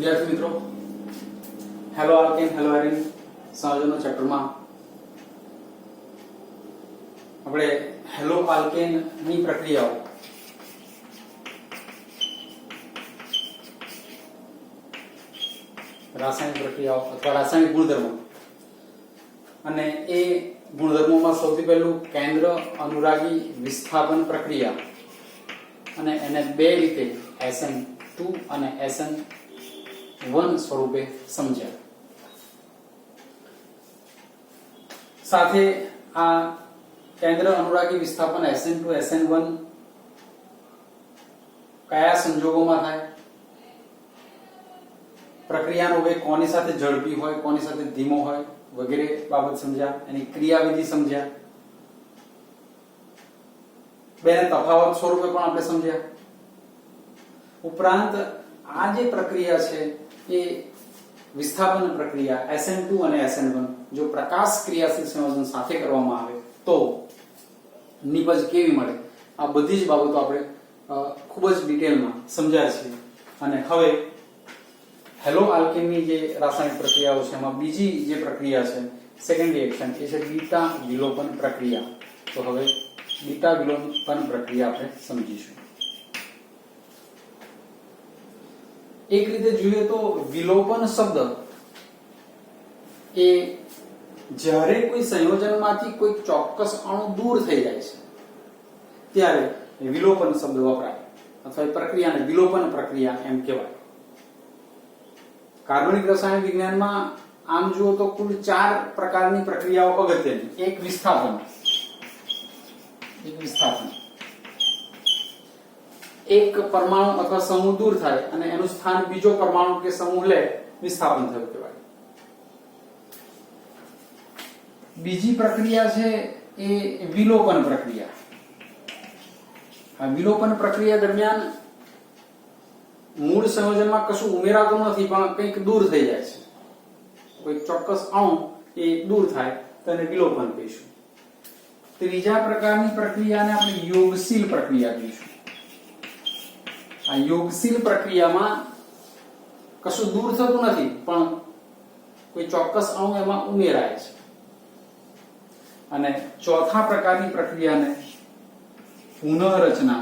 વિદ્યાર્થી મિત્રો, haloalkane hello એરીન સંયોજનનો ચેપ્ટરમાં આપણે હેલો આલ્કેન ની પ્રક્રિયાઓ રાસાયણિક પ્રક્રિયાઓ અથવા રાસાયણિક ગુણધર્મો અને એ ગુણધર્મોમાં સૌથી પહેલું કેન્દ્ર અનુરાગી વિસ્થાપન પ્રક્રિયા અને એને બે રીતે SN2 અને SN1 સ્વરૂપે સમજ્યા. સાથે આ કેન્દ્ર અનુરાગી વિસ્થાપન SN2 SN1 કયા સંજોગોમાં થાય, પ્રક્રિયાનો વેગ કોની સાથે ઝડપી હોય કોની સાથે ધીમો હોય વગેરે બાબત સમજ્યા, એની ક્રિયાવિધિ સમજ્યા, બેને તફાવત સ્વરૂપે પણ આપણે સમજ્યા. ઉપરાંત આ જે પ્રક્રિયા છે એ વિસ્થાપન પ્રક્રિયા SN2 અને SN1 જો પ્રકાશ ક્રિયાશીલ સંયોજન સાથે કરવામાં આવે તો નિપજ કેવી મળે, આ બધી જ બાબતો આપણે ખૂબ જ ડિટેલમાં સમજ્યા છે. અને હવે હેલો આલ્કેનની જે રાસાયણિક પ્રક્રિયાઓ છે એમાં બીજી જે પ્રક્રિયા છે સેકન્ડ રિએક્શન એ છે બીટા વિલોપન પ્રક્રિયા. તો હવે બીટા વિલોપન પ્રક્રિયા આપણે સમજીશું. એક રીતે જોઈએ તો વિલોપન શબ્દ એ જ્યારે કોઈ સંયોજનમાંથી કોઈ ચોક્કસ અણુ દૂર થઈ જાય છે ત્યારે વિલોપન શબ્દ વપરાય અથવા એ પ્રક્રિયાને વિલોપન પ્રક્રિયા એમ કહેવાય. કાર્બનિક રસાયણ વિજ્ઞાનમાં આમ જુઓ તો કુલ 4 પ્રકારની પ્રક્રિયાઓ અગત્યની. એક વિસ્થાપન, એક પરમાણુ અથવા સમૂહ દૂર થાય અને એનું સ્થાન બીજો પરમાણુ કે સમૂહ લે, વિસ્થાપન થયું કહેવાય. બીજી પ્રક્રિયા છે એ વિલોપન પ્રક્રિયા. આ વિલોપન પ્રક્રિયા દરમિયાન મૂળ સંયોજનમાં કશું ઉમેરાતું નથી પણ કંઈક દૂર થઈ જાય છે, કોઈ ચોક્કસ અણુ એ દૂર થાય તો એને વિલોપન કહીશું. ત્રીજા પ્રકારની પ્રક્રિયાને આપણે યોગશીલ પ્રક્રિયા કહીશું. આ યોગશીલ પ્રક્રિયામાં કશું દૂર થતું નથી પણ કોઈ ચોક્કસ અણુ એમાં ઉમેરાય છે. અને ચોથા પ્રકારની પ્રક્રિયાને પુનઃરચના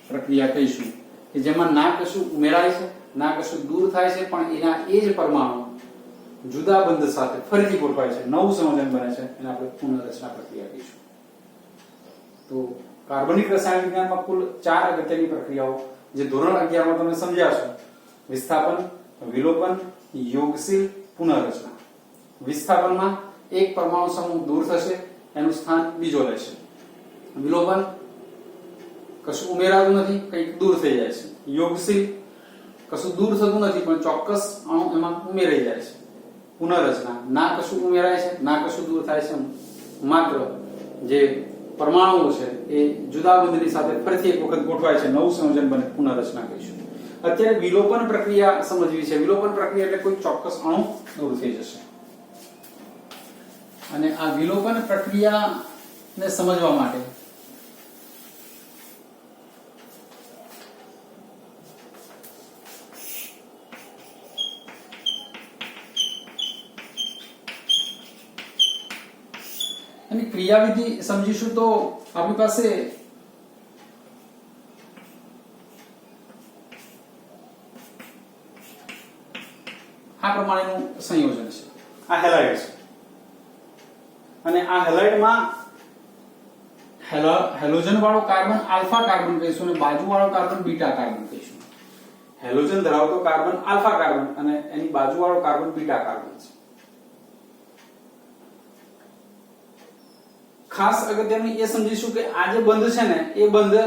પ્રક્રિયા કહીશું કે જેમાં ના કશું ઉમેરાય છે ના કશું દૂર થાય છે પણ એના એ જ પરમાણુ જુદા બંધ સાથે ફરીથી ગોઠવાય છે, નવું સંયોજન બને છે, એને આપણે પુનઃરચના પ્રક્રિયા કહીશું. તો કાર્બનિક રસાયણ વિજ્ઞાનમાં કુલ 4 અગત્યની પ્રક્રિયાઓ જે ધોરણ 11 માં તમે સમજ્યા છો: વિસ્થાપન, વિલોપન, યોગશીલ, પુનઃરચના. વિસ્થાપનમાં એક પરમાણુ સમૂહ દૂર થશે, એનું સ્થાન બીજો લેશે. વિલોપન કશું ઉમેરાતું નથી, કંઈક દૂર થઈ જાય છે. યોગશીલ કશું દૂર થતું નથી પણ ચોક્કસ અણુ એમાં ઉમેરાઈ જાય છે. પુનઃરચના ના કશું ઉમેરાય છે ના કશું દૂર થાય છે, માત્ર જે પરમાણુઓ છે એ જુદા બંધની સાથે ફરીથી એક વખત ગોઠવાય છે, નવું સંયોજન બને, પુનઃરચના કહીશું. અત્યારે વિલોપન પ્રક્રિયા સમજવી છે. વિલોપન પ્રક્રિયા એટલે કોઈ ચોક્કસ અણુ દૂર થઈ જશે. અને આ વિલોપન પ્રક્રિયાને સમજવા માટે અને ક્રિયાવિધિ સમજીશું. તો આપણી પાસે આ પ્રમાણેનું સંયોજન છે. આ હેલાઇડ છે અને આ હેલાઇડમાં હેલોજન વાળો કાર્બન આલ્ફા કાર્બન કહીશું અને બાજુ વાળો કાર્બન બીટા કાર્બન કહીશું. હેલોજન ધરાવતો કાર્બન આલ્ફા કાર્બન અને એની બાજુ વાળો કાર્બન બીટા કાર્બન છે. ખાસ અગત્યનું એ સમજીશું કે આ જે બંધ છે ને એ બંધ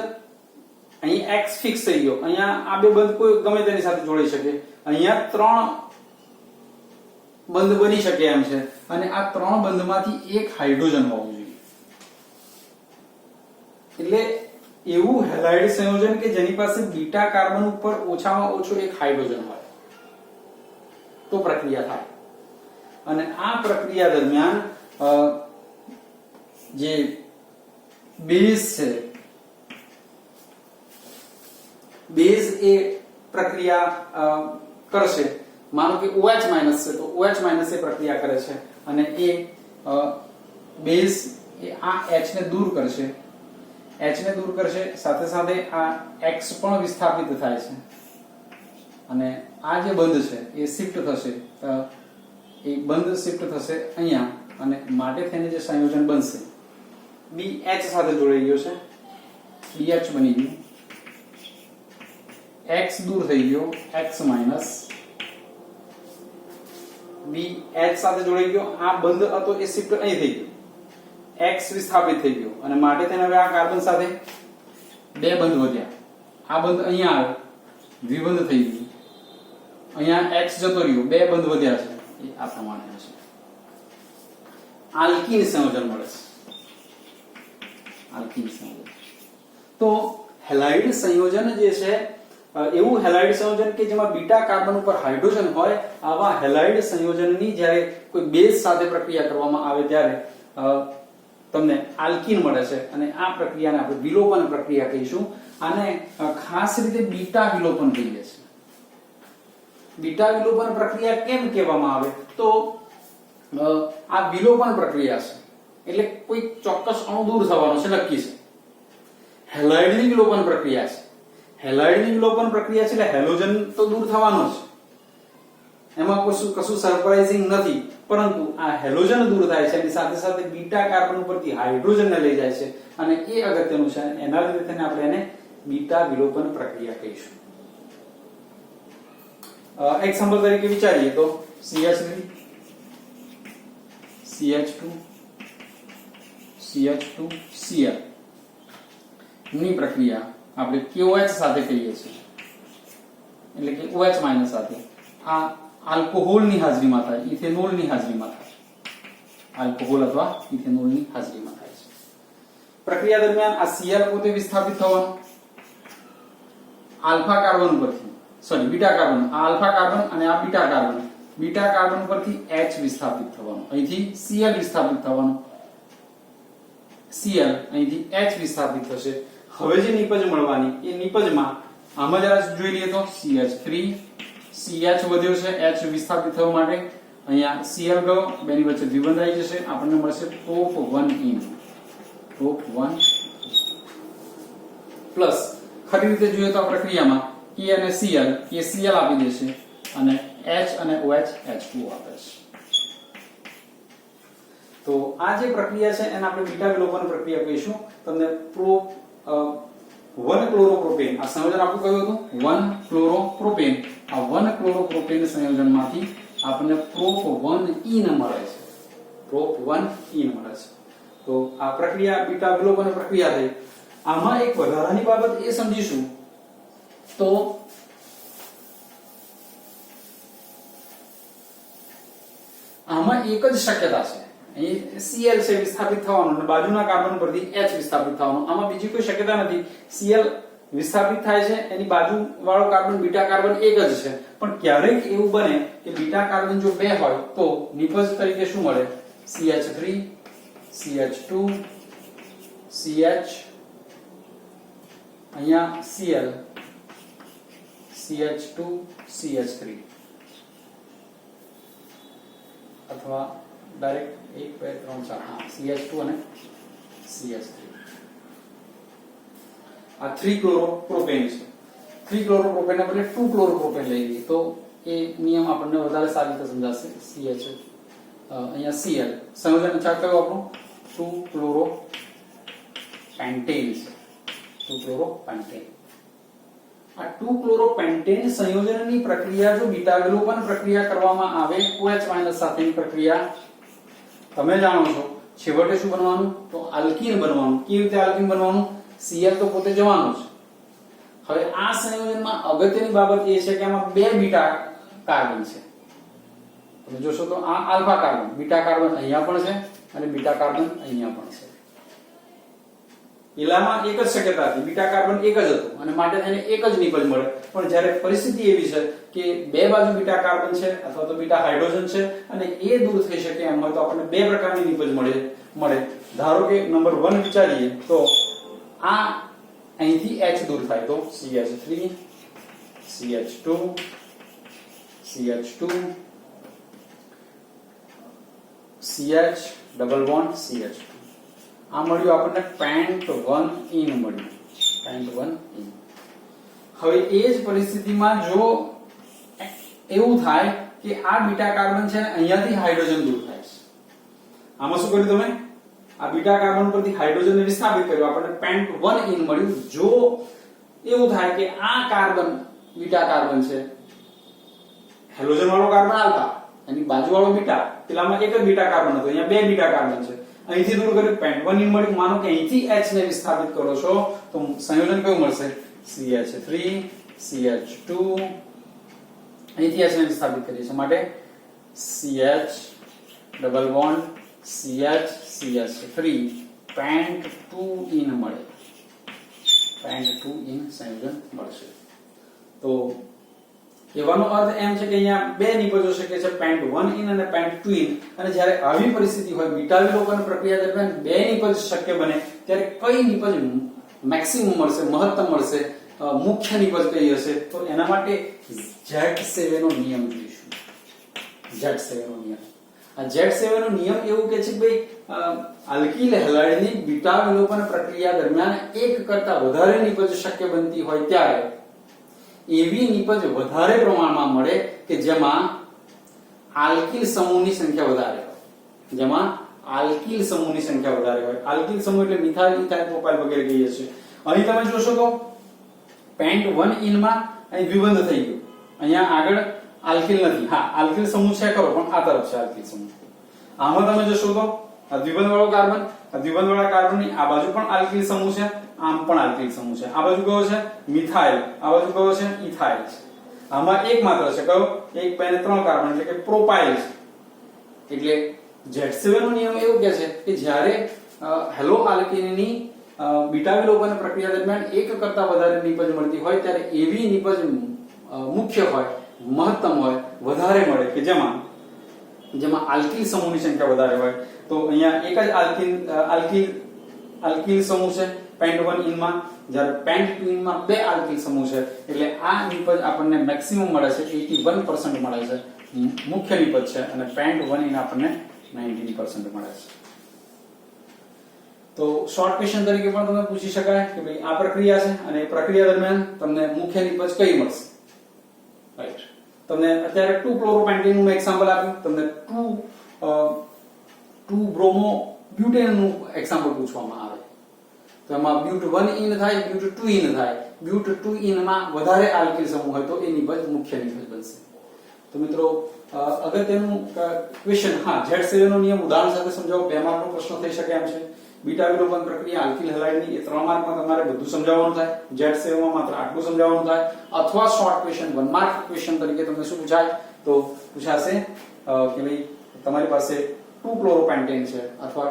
અહીં X ફિક્સ થઈ ગયો. અહીંયા આ બે બંધ કોઈ ગમે તેની સાથે જોડી શકે. અહીંયા 3 બંધ બની શકે એમ છે અને આ 3 બંધમાંથી એક હાઇડ્રોજન હોવું જોઈએ. એટલે એવું હેલાઇડ સંયોજન કે જેની પાસે બીટા કાર્બન ઉપર ઓછામાં ઓછો એક હાઇડ્રોજન હોય તો પ્રક્રિયા થાય. અને આ પ્રક્રિયા દરમિયાન જે બેઝ છે, બેઝ એ પ્રક્રિયા કરશે, માનો કે OH માઇનસ છે તો OH માઇનસ એ પ્રક્રિયા કરે છે અને એ બેઝ એ આ H ને દૂર કરશે, H ને દૂર કરશે, સાથે સાથે આ X પણ વિસ્થાપિત થાય છે અને આ જે બંધ છે એ શિફ્ટ થશે, એ બંધ શિફ્ટ થશે અહીંયા અને માટે થઈને જે સંયોજન બનશે BH સાથે જોડાઈ ગયો છે, BH બની ગયું, X દૂર થઈ ગયો, X માઇનસ, BH સાથે જોડાઈ ગયો, આ બંધ હતો એ શિફ્ટ અહીં થઈ ગયો, X વિસ્થાપિત થઈ ગયો અને માટે થઈને હવે આ કાર્બન સાથે બે બંધ વધ્યા, આ બંધ અહીંયા આવે, દ્વિબંધ થઈ ગયું, અહીંયા X જતો રહ્યો, બે બંધ વધ્યા છે, એ આ પ્રમાણે હશે. આલ્કીન સંયોજન મળે છે, આલ્કીન સંયોજન. તો હેલાઇડ સંયોજન જે છે એવું હેલાઇડ સંયોજન કે જેમાં બીટા કાર્બન ઉપર હાઇડ્રોજન હોય, આવા હેલાઇડ સંયોજનની જ્યારે કોઈ બેઝ સાથે પ્રક્રિયા કરવામાં આવે ત્યારે તમને આલ્કીન મળે છે અને આ પ્રક્રિયાને આપણે વિલોપન પ્રક્રિયા કહીશું. આને ખાસ રીતે બીટા વિલોપન કહીએ છીએ. બીટા વિલોપન પ્રક્રિયા કેમ કહેવામાં આવે તો આ વિલોપન પ્રક્રિયા છે એટલે કોઈ ચોક્કસ અણુ દૂર થવાનો છે, નક્કી છે. હેલાઇડની વિલોપન પ્રક્રિયા છે, હેલાઇડની વિલોપન પ્રક્રિયા છે એટલે હેલોજન તો દૂર થવાનો છે, એમાં કશું સરપ્રાઇઝિંગ નથી, પરંતુ આ હેલોજન દૂર થાય છે એની સાથે સાથે બીટા કાર્બન ઉપરથી હાઇડ્રોજનને લઈ જાય છે અને એ અગત્યનું છે. એના લીધે તેને આપણે એને બીટા વિલોપન પ્રક્રિયા કહીશું. એક્ઝામ્પલ તરીકે વિચારીએ તો CH3 CH2 CH2 Cl ની પ્રક્રિયા આપણે KOH સાથે કરીએ છીએ, એટલે કે OH માઇનસ સાથે. આ આલ્કોહોલની હાજરીમાં થાય, ઇથેનોલની હાજરીમાં થાય, આલ્કોહોલ અથવા ઇથેનોલની હાજરીમાં થાય છે. પ્રક્રિયા દરમિયાન આ Cl પોતે વિસ્થાપિત થવાનું આલ્ફા કાર્બન ઉપરથી, સોરી બીટા કાર્બન, આ આલ્ફા કાર્બન અને આ બીટા કાર્બન પરથી H વિસ્થાપિત થવાનું, અહીંથી Cl વિસ્થાપિત થવાનું, Cl અહીંથી H વિસ્થાપિત થશે. હવે જે નિપજ મળવાની એ નિપજમાં આમાં જરા જોઈ લઈએ તો CH3 CH વધ્યો છે H વિસ્થાપિત થવા માટે, અહીંયા Cl ગયો, બેની વચ્ચે દ્વિબંધ આવી જશે, આપણને મળશે પ્રોપ 1 પ્લસ. ખરી રીતે જોઈએ તો આ પ્રક્રિયામાં K અને Cl, K Cl આપી દેશે અને H અને OH H2O આપે છે. તો આ જે પ્રક્રિયા છે એને આપણે બીટા વિલોપન પ્રક્રિયા કહીશું. તમને પ્રોપ 1 ક્લોરોપ્રોપેન આ સંયોજન આપણું કયું હતું 1 ક્લોરોપ્રોપેન, આ 1 ક્લોરોપ્રોપેન સંયોજનમાંથી આપણને પ્રોપ 1 ઈન મળે છે, પ્રોપ 1 ઈન મળે છે. તો આ પ્રક્રિયા બીટા વિલોપન પ્રક્રિયા થઈ. આમાં એક વધારાની બાબત એ સમજીશું તો આમાં એક જ શક્યતા છે, અહીં Cl છે વિસ્થાપિત થવાનું અને બાજુના કાર્બન પરથી H વિસ્થાપિત થવાનું. આમાં બીજી કોઈ શક્યતા નથી. Cl વિસ્થાપિત થાય છે, એની બાજુ વાળો કાર્બન બીટા કાર્બન એક જ છે, પણ ક્યારેક એવું બને કે બીટા કાર્બન જો બે હોય તો નિપજ તરીકે શું મળે CH3 CH2 CH, અહીંયા Cl CH2 CH3 અથવા ડાયરેક્ટ 1 2 3 4 હા CH2 અને CH3. આ 3 ક્લોરોપ્રોપેન છે. 3 ક્લોરોપ્રોપેન ને બદલે 2 ક્લોરોપ્રોપેન લઈ લઈએ તો એ નિયમ આપણને વધારે સારી રીતે સમજાશે. CH અહીંયા Cl સંયોજન ચાર કયો આપણું 2 ક્લોરોપેન્ટેન છે, 2 ક્લોરોપેન્ટેન. આ 2 ક્લોરોપેન્ટેન સંયોજનની પ્રક્રિયા જો બીટા વિલોપન પ્રક્રિયા કરવામાં આવે OH માઇનસ સાથેની પ્રક્રિયા, તમે જાણો છો છેવટે શું બનવાનું તો આલ્કીન બનવાનું. કેવી રીતે આલ્કીન બનવાનું? Cl તો પોતે જવાનું છે. હવે આ સંયોજનમાં અગત્યની બાબત એ છે કે આમાં બે બીટા કાર્બન છે. તમે જોશો તો આ આલ્ફા કાર્બન, બીટા કાર્બન અહીંયા પણ છે અને બીટા કાર્બન અહીંયા પણ છે. પેલામાં એક જ શક્યતા હતી, બીટા કાર્બન એક જ હતું અને માટે તેને એક જ નિપજ મળે. પણ જ્યારે પરિસ્થિતિ એવી છે કે બે બાજુ બીટા કાર્બન છે અથવા તો બીટા હાઇડ્રોજન છે અને એ દૂર થઈ શકે એમ હોય તો આપણને બે પ્રકારની નિપજ મળે. ધારો કે નંબર 1 વિચારીએ તો આ અહીંથી H દૂર થાય તો CH3 CH2 CH2 CH double bond CH2 આ મળ્યું આપણને પેન્ટ 1 ઇન મળ્યું, પેન્ટ 1 ઇન. હવે એ જ પરિસ્થિતિમાં જો એવું થાય કે આ બીટા કાર્બન છે અહીંયાથી હાઇડ્રોજન દૂર થાય છે, આમાં શું કર્યું તમે, આ બીટા કાર્બન પરથી હાઇડ્રોજનને વિસ્થાપિત કર્યું, આપણને પેન્ટ 1 ઇન મળ્યું. જો એવું થાય કે આ કાર્બન બીટા કાર્બન છે, હેલોજન વાળો કાર્બન આલ્ફા, એની બાજુવાળો બીટા, પેલામાં એક જ બીટા કાર્બન હતો, અહીંયા બે બીટા કાર્બન છે, અહીંથી દૂર કર્યું પેન્ટ 1 ઇન મળ્યું. માનો કે અહીંથી H ને વિસ્થાપિત કરો છો તો સંયોજન કયું મળશે, CH3 CH2, અહીંથી H ને વિસ્થાપિત કરીએ છીએ માટે CH double bond CH CH3 pant 2 in મળે, પેન્ટ 2 ઇન સંયોજન મળશે. તો કહેવાનો અર્થ એમ છે કે અહીંયા બે નિપજો શકે છે, પેન્ટ 1 ઇન અને પેન્ટ 2 ઇન. અને જ્યારે આવી પરિસ્થિતિ હોય, બીટા વિલોપન પ્રક્રિયા દરમિયાન બે નિપજ શક્ય બને, ત્યારે કઈ નિપજ મેક્સિમમ મળશે, મહત્તમ મળશે, મુખ્ય નિપજ કઈ હશે, તો એના માટે Z7 નો નિયમ જોઈશું. Z7 નો નિયમ, આ Z7 નો નિયમ એવું કે છે કે ભાઈ આલ્કીલ હેલાઇડની બીટા વિલોપન પ્રક્રિયા દરમિયાન એક કરતા વધારે નિપજ શક્ય બનતી હોય ત્યારે એવી નિપજ વધારે પ્રમાણમાં મળે કે જેમાં આલ્કીલ સમૂહની સંખ્યા વધારે હોય, જેમાં આલ્કીલ સમૂહની સંખ્યા વધારે હોય. આલ્કીલ સમૂહ એટલે મિથાઇલ, ઇથાઇલ, પ્રોપાઇલ વગેરે કહીએ છીએ. અહીં તમે જોશો તો પેન્ટ 1 ઇન માં અહીં દ્વિબંધ થઈ ગયો, અહીંયા આગળ આલ્કીલ નથી. હા, આલ્કીલ સમૂહ છે ખરો, પણ આ તરફ છે આલ્કીલ સમૂહ. આમાં તમે જોશો તો આ દ્વિબંધ વાળો કાર્બન, આ દ્વિબંધ વાળા કાર્બનની આ બાજુ પણ આલ્કીલ સમૂહ છે, આમ પણ આલ્કીલ સમૂહ છે. આ બાજુ કયો છે, મિથાઇલ, આ બાજુ કયો છે, ઇથાઇલ છે. આમાં એક માત્ર છે કયો, 1 2 3 કાર્બન એટલે કે પ્રોપાઇલ છે. એટલે Z7 નો નિયમ એવું કહે છે કે જ્યારે હેલો આલ્કેનની બીટા વિલોપન પ્રક્રિયા દરમિયાન એક કરતા વધારે નિપજ મળતી હોય ત્યારે એવી નિપજ મુખ્ય હોય, મહત્તમ હોય, વધારે મળે કે જેમાં આલ્કીલ સમૂહની સંખ્યા વધારે હોય. તો અહીંયા એક જ આલ્કીલ સમૂહ છે પેન્ટ 1 ઇન માં, જ્યારે પેન્ટ 2 ઇન માં બે આલ્કીલ સમૂહ છે. એટલે આ નિપજ આપણને મેક્સિમમ મળે છે, 81% મળે છે, મુખ્ય નિપજ છે, અને પેન્ટ 1 ઇન આપણને 19% મળે છે. તો શોર્ટ ક્વેશ્ચન તરીકે પણ તમને પૂછી શકાય કે ભાઈ આ પ્રક્રિયા છે અને એ પ્રક્રિયા દરમિયાન તમને મુખ્ય નિપજ કઈ મળશે, રાઈટ. તમને અત્યારે 2 ક્લોરોપેન્ટેન નું એક્ઝામ્પલ આપ્યું, તમને 2 બ્રોમો બ્યુટેન નું એક્ઝામ્પલ પૂછવામાં આવે તો એમાં બ્યુટ 1 ઇન થાય, બ્યુટ 2 ઇન થાય. બ્યુટ 2 ઇન માં વધારે આલ્કીલ સમૂહ હોય તો એ નિપજ મુખ્ય નિપજ બનશે. તો મિત્રો અગત્યનું ક્વેશ્ચન, હા, Z7 નો નિયમ ઉદાહરણ સાથે સમજાવો, 2 માર્કનો પ્રશ્ન થઈ શકે એમ છે. બીટા વિલોપન પ્રક્રિયા આલ્કીલ હેલાઇડની એ 3 માર્કમાં તમારે બધું સમજાવવાનું થાય, Z7 માં માત્ર આટલું સમજાવવાનું થાય. અથવા શોર્ટ ક્વેશ્ચન 1 માર્ક ક્વેશ્ચન તરીકે તમને શું પૂછાય, તો પૂછાશે કે ભાઈ તમારી પાસે 2 ક્લોરોપેન્ટેન છે અથવા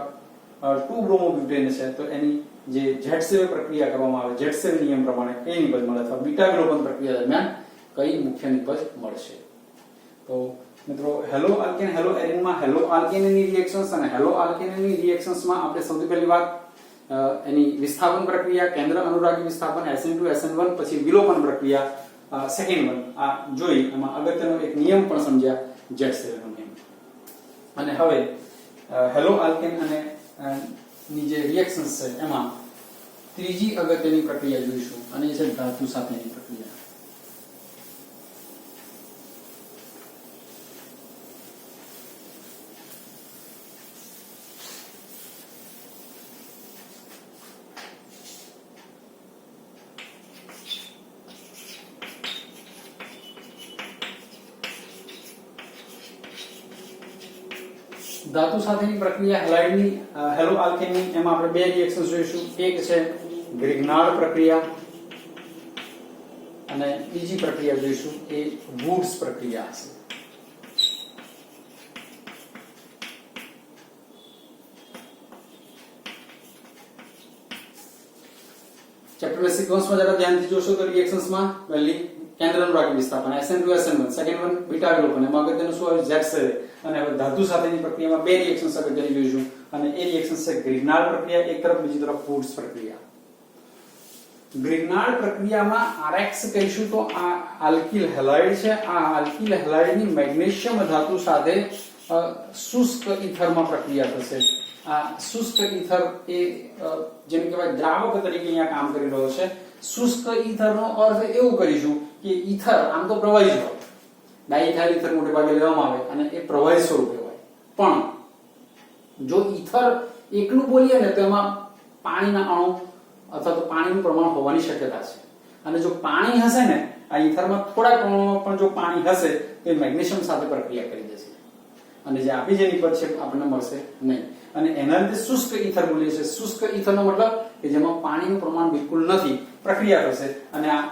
2 બ્રોમોબ્યુટેન છે, તો એની જે Z7 પ્રક્રિયા કરવામાં આવે, Z7 નિયમ પ્રમાણે કઈ નિપજ મળે, અથવા બીટા વિલોપન પ્રક્રિયા દરમિયાન કઈ મુખ્ય નિપજ મળશે. તો મિત્રો હેલો આલ્કેન હેલો એરીનમાં હેલો આલ્કેનની રિએક્શન્સ અને હેલો આલ્કેનની રિએક્શન્સમાં આપણે સૌથી પહેલી વાત એની વિસ્થાપન પ્રક્રિયા, કેન્દ્ર અનુરાગી વિસ્થાપન SN2 SN1, પછી વિલોપન પ્રક્રિયા સેકન્ડ વન આ જોઈ. એમાં અગત્યનો એક નિયમ પણ સમજ્યા, Z7 નો નિયમ. અને હવે હેલો આલ્કેન અને ની જે રિએક્શન્સ છે એમાં ત્રીજી અગત્યની પ્રક્રિયા જોઈશું, અને એ છે ધાતુ સાથેની પ્રક્રિયા. ધાતુ સાથેની પ્રક્રિયા હેલાઇડની હેલો આલ્કેનની, એમાં આપણે બે રિએક્શન જોઈશું. એક છે ગ્રિગ્નાર્ડ પ્રક્રિયા અને બીજી પ્રક્રિયા જોઈશું એ વુડ્સ પ્રક્રિયા છે. ચેપ્ટર સિક્વન્સમાં જરા ધ્યાનથી જોશો તો રિએક્શન્સમાં પહેલી કેન્દ્ર અનુરાગી વિસ્થાપન SN2 SN1, second one beta વિલોપન, એમાં અગત્યનું શું આવે, Z7. અને હવે ધાતુ સાથેની પ્રક્રિયામાં બે રિએક્શન્સ અગત્યની જોઈશું, અને એ રિએક્શન્સ છે ગ્રિગ્નાર્ડ પ્રક્રિયા એક તરફ, બીજી તરફ વુડ્સ પ્રક્રિયા. ગ્રિગ્નાર્ડ પ્રક્રિયામાં RX કહીશું તો આ આલ્કિલ હેલાઇડ છે. આ આલ્કિલ હેલાઇડની મેગ્નેશિયમ ધાતુ સાથે શુષ્ક ઈથરમાં પ્રક્રિયા થશે. આ શુષ્ક ઈથર એ જેમ કહેવાય દ્રાવક તરીકે અહીંયા કામ કરી રહ્યો છે. શુષ્ક ઈથરનો અર્થ એવું કરીશું કે ઈથર આમ તો પ્રવાહી જ હોય, ડાઇથાઇલ ઈથર મોટે ભાગે લેવામાં આવે અને એ પ્રવાહી સ્વરૂપે હોય. પણ જો ઈથર એકલું બોલીએ ને તો એમાં પાણીના અણુ અથવા તો પાણીનું પ્રમાણ હોવાની શક્યતા છે. અને જો પાણી હશે ને આ ઈથરમાં થોડા પ્રમાણમાં પણ જો પાણી હશે તો એ મેગ્નેશિયમ સાથે પ્રક્રિયા કરી દેશે અને જે આપી જે નિપજ છે આપણને મળશે નહીં. અને એના લીધે શુષ્ક ઈથર બોલીએ છીએ. શુષ્ક ઈથરનો મતલબ કે જેમાં પાણીનું પ્રમાણ બિલકુલ નથી, પ્રક્રિયા થશે અને આ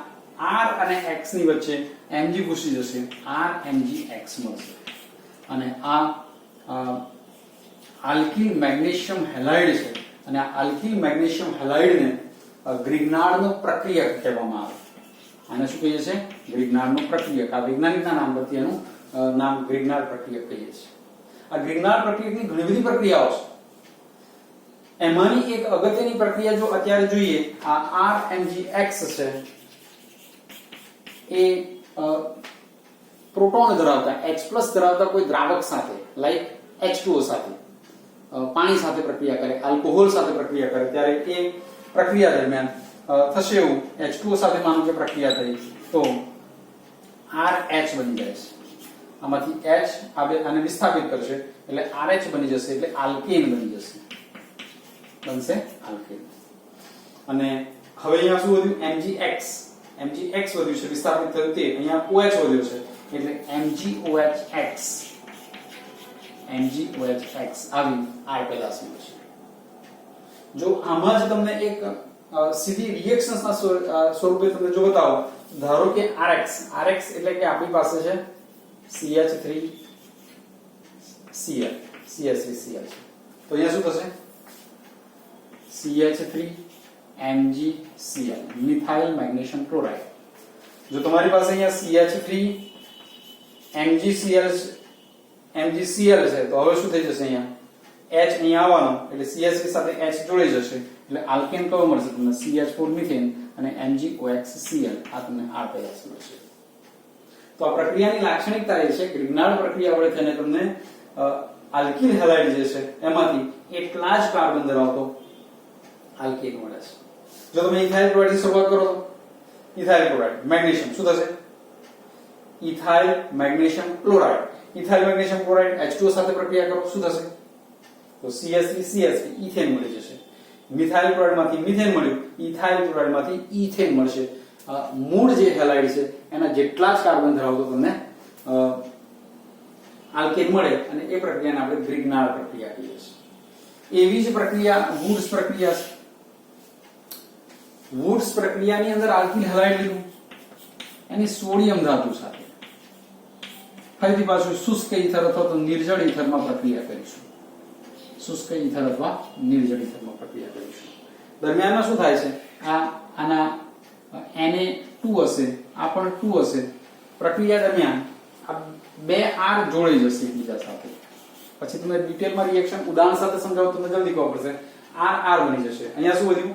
R અને X ની વચ્ચે Mg ઘૂસી જશે, RMgX મળશે. અને આ આલ્કિલ મેગ્નેશિયમ હેલાઇડ છે અને આ આલ્કિલ મેગ્નેશિયમ હેલાઇડને ગ્રિગ્નાર્ડનો પ્રક્રિયક કહેવામાં આવે. આને શું કહીએ છીએ? ગ્રિગ્નાર્ડનો પ્રક્રિયક. આ વૈજ્ઞાનિકના નામ પરથી એનું નામ ગ્રિગ્નાર્ડ પ્રક્રિયક કહીએ છીએ. આ ગ્રિગ્નાર્ડ પ્રક્રિયકની ઘણી બધી પ્રક્રિયાઓ છે. એમાંની એક અગત્યની પ્રક્રિયા જો અત્યારે જોઈએ, આ RMgX છે એ પ્રોટોન ધરાવતા H+ ધરાવતા કોઈ દ્રાવક સાથે લાઈક H2O સાથે પાણી સાથે પ્રક્રિયા કરે, આલ્કોહોલ સાથે પ્રક્રિયા કરે ત્યારે એ પ્રક્રિયા દરમિયાન થશે એવું H2O સાથે માનો કે પ્રક્રિયા થઈ તો RH બની જાય છે. આમાંથી H આને વિસ્થાપિત કરશે એટલે RH બની જશે એટલે આલ્કેન બની જશે, બનશે આલ્કેન. અને હવે અહીંયા શું વધ્યું? MgX વધ્યું છે, વિસ્થાપિત થયું તે. અહીંયા OH વધ્યો છે એટલે MgOH આવી R પેદાશ મળશે. જો આમાં જ તમને એક સીધી રિએક્શન્સના સ્વરૂપે તમને જો બતાવો, ધારો કે RX એટલે કે આપણી પાસે છે CH3Cl CH3Cl છે. તો અહીંયા શું થશે? CH3MgCl methyl magnesium chloride. જો તમારી પાસે અહીંયા CH3MgCl છે તો હવે શું થઈ જશે? અહીંયા H અહીંયા આવવાનો એટલે CH3 સાથે H જોડાઈ જશે એટલે આલ્કેન કયો મળશે તમને? CH4 મિથેન અને MgOXCl. આ તમને R પેદાશ મળશે. તો આ પ્રક્રિયાની લાક્ષણિકતા એ છે ગ્રિગ્નાર્ડ પ્રક્રિયા વડે થઈને તમને આલ્કિલ હેલાઇડ જે છે એમાંથી એટલા જ કાર્બન ધરાવતો આલ્કેન મળે છે. જો તમે ઇથાઇલ ક્લોરાઇડ થી શરૂઆત કરો તો ઇથાઇલ ક્લોરાઇડ મેગ્નેશિયમ શું થશે? Ethyl magnesium chloride. Ethyl magnesium chloride H2O સાથે પ્રક્રિયા કરો શું થશે? તો CH3 ઇથેન મળી જશે. મિથાઇલ ક્લોરાઇડ માંથી મિથેન મળ્યું, ઇથાઇલ ક્લોરાઇડ માંથી ઇથેન મળશે. મૂળ જે હેલાઇડ છે એના જેટલા જ કાર્બન ધરાવતો તમને આલ્કેન મળે અને એ પ્રક્રિયાને આપણે ગ્રિગ્નાર્ડ પ્રક્રિયા કહીએ છીએ. એવી જ પ્રક્રિયા વુડ્સ પ્રક્રિયા છે. વુડ્સ પ્રક્રિયાની અંદર આલ્કિલ હેલાઇડ લીધું એની સોડિયમ ધાતુ સાથે ફરીથી પાછું શુષ્ક ઈથર અથવા તો નિર્જળ ઈથરમાં પ્રક્રિયા કરીશું. શુષ્ક ઈથર અથવા નિર્જળ ઈથરમાં પ્રક્રિયા કરીશું. દરમિયાનમાં શું થાય છે? આના Na2 હશે, આ પણ 2 હશે. પ્રક્રિયા દરમિયાન આ બે R જોડાઈ જશે એકબીજા સાથે. પછી તમે ડિટેલમાં રિએક્શન ઉદાહરણ સાથે સમજાવો તમને જલ્દી ખબર પડશે. R બની જશે. અહીંયા શું વધ્યું?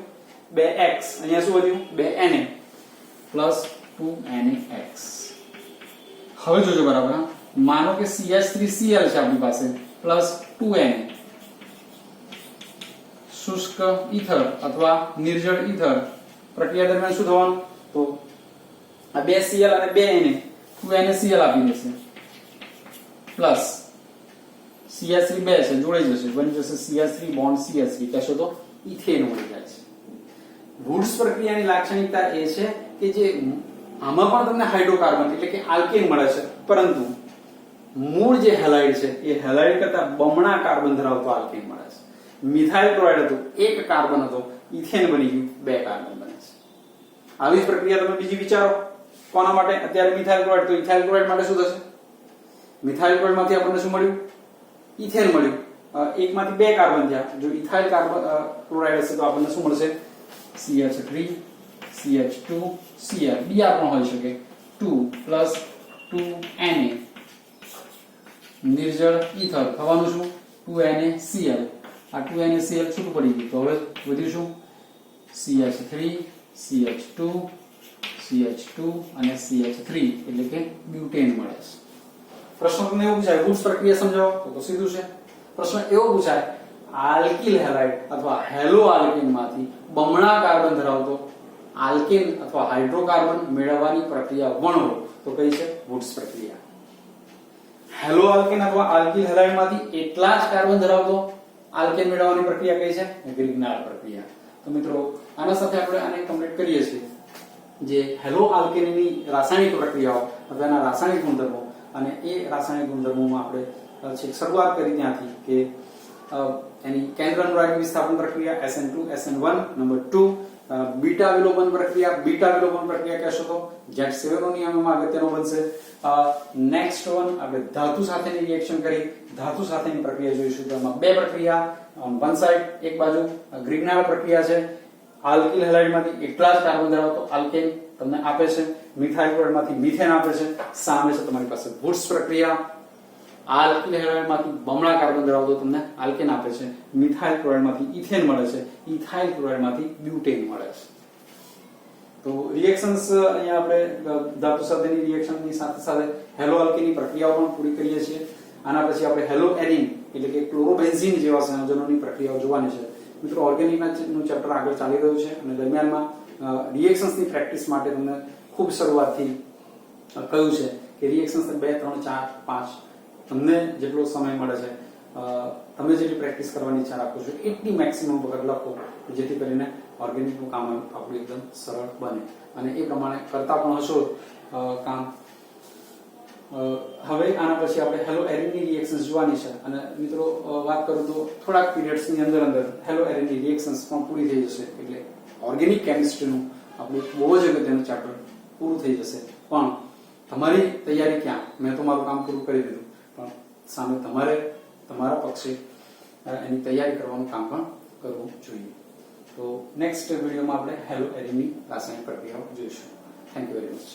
2X. અહીંયા શું વધ્યું? 2Na plus 2NaX. હવે જોજો બરાબર. માનો કે CH3Cl છે આપણી પાસે પ્લસ 2Na. શુષ્ક ઈથર અથવા નિર્જળ ઈથર પ્રક્રિયા દરમિયાન શું થવાનું? તો આ 2Cl અને 2Na 2NaCl આપી દેશે પ્લસ CH3 2 છે જોડાઈ જશે, બની જશે CH3 બોન્ડ CH3 કહેશો તો ઇથેન મળી જાય છે. વુડ્સ પ્રક્રિયાની લાક્ષણિકતા એ છે કે જે આમાં પણ તમને હાઇડ્રોકાર્બન એટલે કે આલ્કેન મળે છે, પરંતુ મૂળ જે હેલાઇડ છે એ હેલાઇડ કરતા બમણા કાર્બન ધરાવતો આલ્કેન મળે છે. મિથાઇલ ક્લોરાઇડ હતું, એક કાર્બન હતો, ઇથેન બની ગયું, બે કાર્બન બને છે. આવી જ પ્રક્રિયા તમે બીજી વિચારો. કોના માટે? અત્યારે મિથાઇલ ક્લોરાઇડ, તો ઇથાઇલ ક્લોરાઇડ માટે શું થશે? મિથાઇલ ક્લોરાઇડ માંથી આપણને શું મળ્યું? ઇથેન મળ્યું. એકમાંથી બે કાર્બન થયા. જો ઇથાઇલ ક્લોરાઇડ હશે તો આપણને શું મળશે? CH3 CH2 Cl. Br પણ હોઈ શકે. 2 પ્લસ 2Na નિર્જળ ઈથર થવાનું શું? 2NaCl. આ 2NaCl છૂટું પડી ગયું તો હવે વધ્યું શું? CH3 CH2 CH2 અને CH3 એટલે કે બ્યુટેન મળે છે. પ્રશ્ન તમને એવો પૂછાય વુડ્સ પ્રક્રિયા સમજાવો તો સીધું છે. પ્રશ્ન એવો પૂછાય આલ્કિલ હેલાઇડ અથવા હેલો આલ્કેન માંથી બમણા કાર્બન ધરાવતો આલ્કેન અથવા હાઇડ્રોકાર્બન મેળવવાની પ્રક્રિયા વર્ણવો તો કઈ છે વુડ્સ પ્રક્રિયા. હેલો આલ્કેન અથવા આલ્કિલ હેલાઇડ માંથી એટલા જ કાર્બન ધરાવતો આલ્કેન મેળવવાની પ્રક્રિયા કઈ છે ગ્રિગ્નાર્ડ પ્રક્રિયા. તો મિત્રો આના સાથે આપણે આને કમ્પ્લીટ કરીએ છીએ. જે હેલો આલ્કેનની રાસાયણિક પ્રક્રિયાઓ અથવા એના રાસાયણિક ગુણધર્મો અને એ રાસાયણિક ગુણધર્મોમાં આપણે છેક શરૂઆત કરી ત્યાંથી કે એની કેન્દ્ર અનુરાગી વિસ્થાપન પ્રક્રિયા SN2 SN1 નંબર 2 બીટા વિલોપન પ્રક્રિયા કહેશો તો Z7 નિયમ એમાં અગત્યનો બનશે. નેક્સ્ટ વન આપણે ધાતુ સાથેની રિએક્શન કરી ધાતુ સાથેની પ્રક્રિયા જોઈશું. તો એમાં બે પ્રક્રિયા ઓન વન સાઈડ એક બાજુ ગ્રિગ્નાર્ડ પ્રક્રિયા છે. આલ્કિલ હેલાઇડમાંથી એટલા જ કાર્બન ધરાવતો આલ્કેન તમને આપે છે. મિથાઇલ ક્લોરાઇડમાંથી મિથેન આપે છે. સામે છે તમારી પાસે વુડ્સ પ્રક્રિયા. આલ્કિલ હેલાઇડમાંથી બમણા કાર્બન ધરાવતો તમને આલ્કેન આપે છે. મિથાઇલ ક્લોરાઇડમાંથી ઇથેન મળે છે. ઇથાઇલ ક્લોરાઇડમાંથી બ્યુટેન મળે છે. તો રિએક્શન્સ અહીંયા આપણે ધાતુ સાથેની રિએક્શનની સાથે સાથે હેલો આલ્કેનની પ્રક્રિયાઓ પણ પૂરી કરીએ છીએ. આના પછી આપણે હેલો એરિન એટલે કે ક્લોરોબેન્ઝીન જેવા સંયોજનોની પ્રક્રિયાઓ જોવાની છે. મિત્રો ઓર્ગેનિકનું ચેપ્ટર આગળ ચાલી રહ્યું છે અને દરમિયાનમાં રિએક્શન્સની પ્રેક્ટિસ માટે તમને ખૂબ શરૂઆતથી કહ્યું છે કે રિએક્શન્સ 2 3 4 5 તમને જેટલો સમય મળે છે તમે જેટલી પ્રેક્ટિસ કરવાની ઈચ્છા રાખો છો એટલી મેક્સિમમ વખત લખો જેથી કરીને ઓર્ગેનિકનું કામ આપણું એકદમ સરળ બને અને એ પ્રમાણે કરતા પણ હશો કામ. હવે આના પછી આપણે હેલો એરિનની રિએક્શન્સ જોવાની છે અને મિત્રો વાત કરું તો થોડાક પીરિયડ્સની અંદર હેલો એરિનની રિએક્શન્સ પણ પૂરી થઈ જશે એટલે ઓર્ગેનિક કેમિસ્ટ્રીનું આપણું બહુ જ અગત્યનું ચેપ્ટર પૂરું થઈ જશે. પણ તમારી તૈયારી ક્યાં? મેં તો મારું કામ પૂરું કરી દીધું પણ સામે તમારે તમારા પક્ષે એની તૈયારી કરવાનું કામ પણ કરવું જોઈએ. તો નેક્સ્ટ વિડીયોમાં આપણે હેલો એરિનની રાસાયણિક પ્રક્રિયાઓ જોઈશું. Thank you very much.